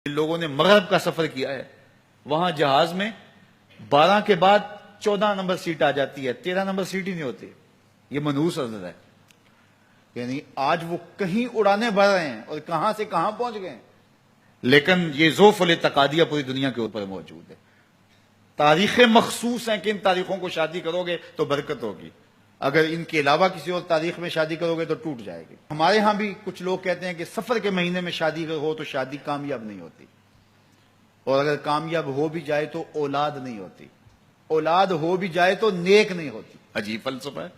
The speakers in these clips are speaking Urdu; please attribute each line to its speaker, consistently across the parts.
Speaker 1: لوگوں نے مغرب کا سفر کیا ہے، وہاں جہاز میں 12 کے بعد 14 نمبر سیٹ آ جاتی ہے، 13 نمبر سیٹ ہی نہیں ہوتی. یہ منحوس حضرت ہے. یعنی آج وہ کہیں اڑانے بھر رہے ہیں اور کہاں سے کہاں پہنچ گئے ہیں، لیکن یہ ذوف الاعتقادیہ پوری دنیا کے اوپر موجود ہے. تاریخیں مخصوص ہیں کہ ان تاریخوں کو شادی کرو گے تو برکت ہوگی، اگر ان کے علاوہ کسی اور تاریخ میں شادی کرو گے تو ٹوٹ جائے گی. ہمارے ہاں بھی کچھ لوگ کہتے ہیں کہ سفر کے مہینے میں شادی ہو تو شادی کامیاب نہیں ہوتی، اور اگر کامیاب ہو بھی جائے تو اولاد نہیں ہوتی، اولاد ہو بھی جائے تو نیک نہیں ہوتی. عجیب فلسفہ ہے.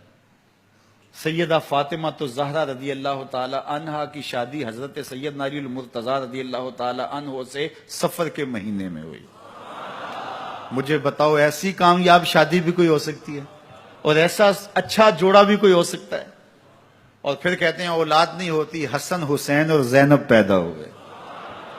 Speaker 1: سیدہ فاطمہ تو زہرا رضی اللہ تعالی عنہا کی شادی حضرت سیدنا علی المرتضیٰ رضی اللہ تعالی عنہ سے سفر کے مہینے میں ہوئی. مجھے بتاؤ ایسی کامیاب شادی بھی کوئی ہو سکتی ہے، اور ایسا اچھا جوڑا بھی کوئی ہو سکتا ہے؟ اور پھر کہتے ہیں اولاد نہیں ہوتی، حسن حسین اور زینب پیدا ہو گئے.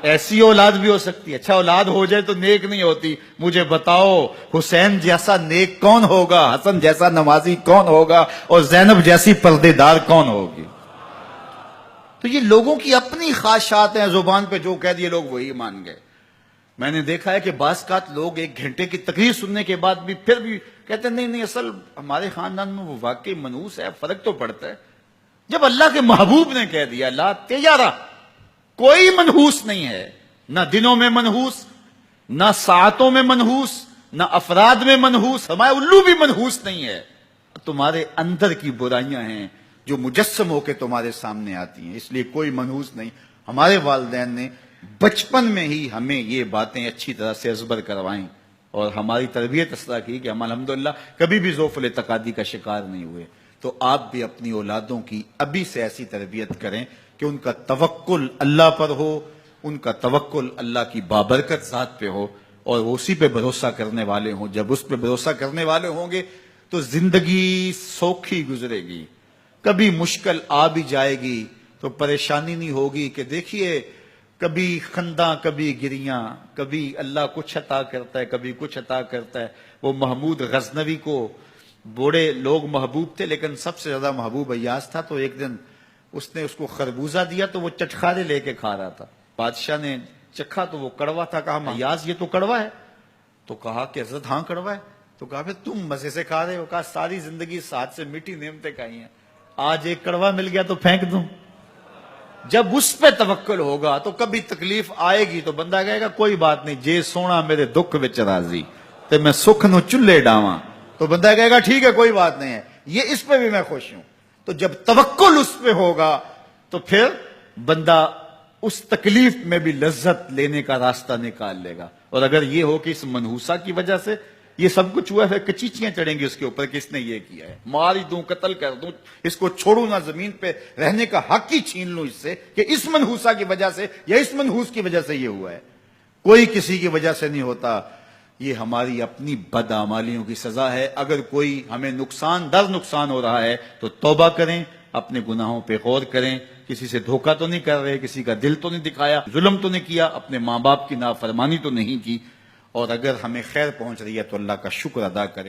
Speaker 1: ایسی اولاد بھی ہو سکتی ہے. اچھا اولاد ہو جائے تو نیک نہیں ہوتی. مجھے بتاؤ حسین جیسا نیک کون ہوگا، حسن جیسا نمازی کون ہوگا، اور زینب جیسی پردے دار کون ہوگی؟ تو یہ لوگوں کی اپنی خواہشات ہیں، زبان پہ جو کہہ دیے لوگ وہی مان گئے. میں نے دیکھا ہے کہ بعض اوقات لوگ 1 گھنٹے کی تقریر سننے کے بعد بھی پھر بھی کہتے ہیں نہیں اصل ہمارے خاندان میں وہ واقعی منحوس ہے، فرق تو پڑتا ہے. جب اللہ کے محبوب نے کہہ دیا لا تیارہ، کوئی منحوس نہیں ہے، نہ دنوں میں منحوس، نہ ساعتوں میں منحوس، نہ افراد میں منحوس، ہمارے الو بھی منحوس نہیں ہے. تمہارے اندر کی برائیاں ہیں جو مجسم ہو کے تمہارے سامنے آتی ہیں، اس لیے کوئی منحوس نہیں. ہمارے والدین نے بچپن میں ہی ہمیں یہ باتیں اچھی طرح سے ازبر کروائیں اور ہماری تربیت اس طرح کی کہ ہم الحمدللہ کبھی بھی ذوف الاعتقادی کا شکار نہیں ہوئے. تو آپ بھی اپنی اولادوں کی ابھی سے ایسی تربیت کریں کہ ان کا توکل اللہ پر ہو، ان کا توکل اللہ کی بابرکت ذات پہ ہو، اور وہ اسی پہ بھروسہ کرنے والے ہوں. جب اس پہ بھروسہ کرنے والے ہوں گے تو زندگی سوکھی گزرے گی. کبھی مشکل آ بھی جائے گی تو پریشانی نہیں ہوگی کہ دیکھیے کبھی خنداں کبھی گریاں، کبھی اللہ کچھ عطا کرتا ہے کبھی کچھ عطا کرتا ہے. وہ محمود غزنوی کو بوڑھے لوگ محبوب تھے، لیکن سب سے زیادہ محبوب ایاز تھا. تو ایک دن اس نے اس کو خربوزہ دیا تو وہ چٹخارے لے کے کھا رہا تھا. بادشاہ نے چکھا تو وہ کڑوا تھا. کہا ایاز یہ تو کڑوا ہے. تو کہا کہ حضرت ہاں کڑوا ہے. تو کہا پھر تم مزے سے کھا رہے ہو. کہا ساری زندگی ساتھ سے میٹھی نعمتیں کھائی ہیں، آج ایک کڑوا مل گیا تو پھینک دوں. جب اس پہ توکل ہوگا تو کبھی تکلیف آئے گی تو بندہ کہے گا کوئی بات نہیں، جے سونا میرے دکھ وچ راضی تے میں سکھ نو چلے ڈاواں. تو بندہ کہے گا ٹھیک ہے کوئی بات نہیں ہے، یہ اس پہ بھی میں خوش ہوں. تو جب توکل اس پہ ہوگا تو پھر بندہ اس تکلیف میں بھی لذت لینے کا راستہ نکال لے گا. اور اگر یہ ہو کہ اس منحوسہ کی وجہ سے یہ سب کچھ ہوا ہے، کچیچیاں چڑھیں گی اس کے اوپر کہ اس نے یہ کیا ہے، مار ہی دوں قتل کر دوں، اس کو چھوڑوں نہ، زمین پہ رہنے کا حق ہی چھین لوں اس سے کہ اس منحوسہ کی وجہ سے یا اس منحوس کی وجہ سے یہ ہوا ہے. کوئی کسی کی وجہ سے نہیں ہوتا. یہ ہماری اپنی بدعمالیوں کی سزا ہے. اگر کوئی ہمیں نقصان در نقصان ہو رہا ہے تو توبہ کریں، اپنے گناہوں پہ غور کریں. کسی سے دھوکہ تو نہیں کر رہے، کسی کا دل تو نہیں دکھایا، ظلم تو نہیں کیا، اپنے ماں باپ کی نافرمانی تو نہیں کی. اور اگر ہمیں خیر پہنچ رہی ہے تو اللہ کا شکر ادا کریں.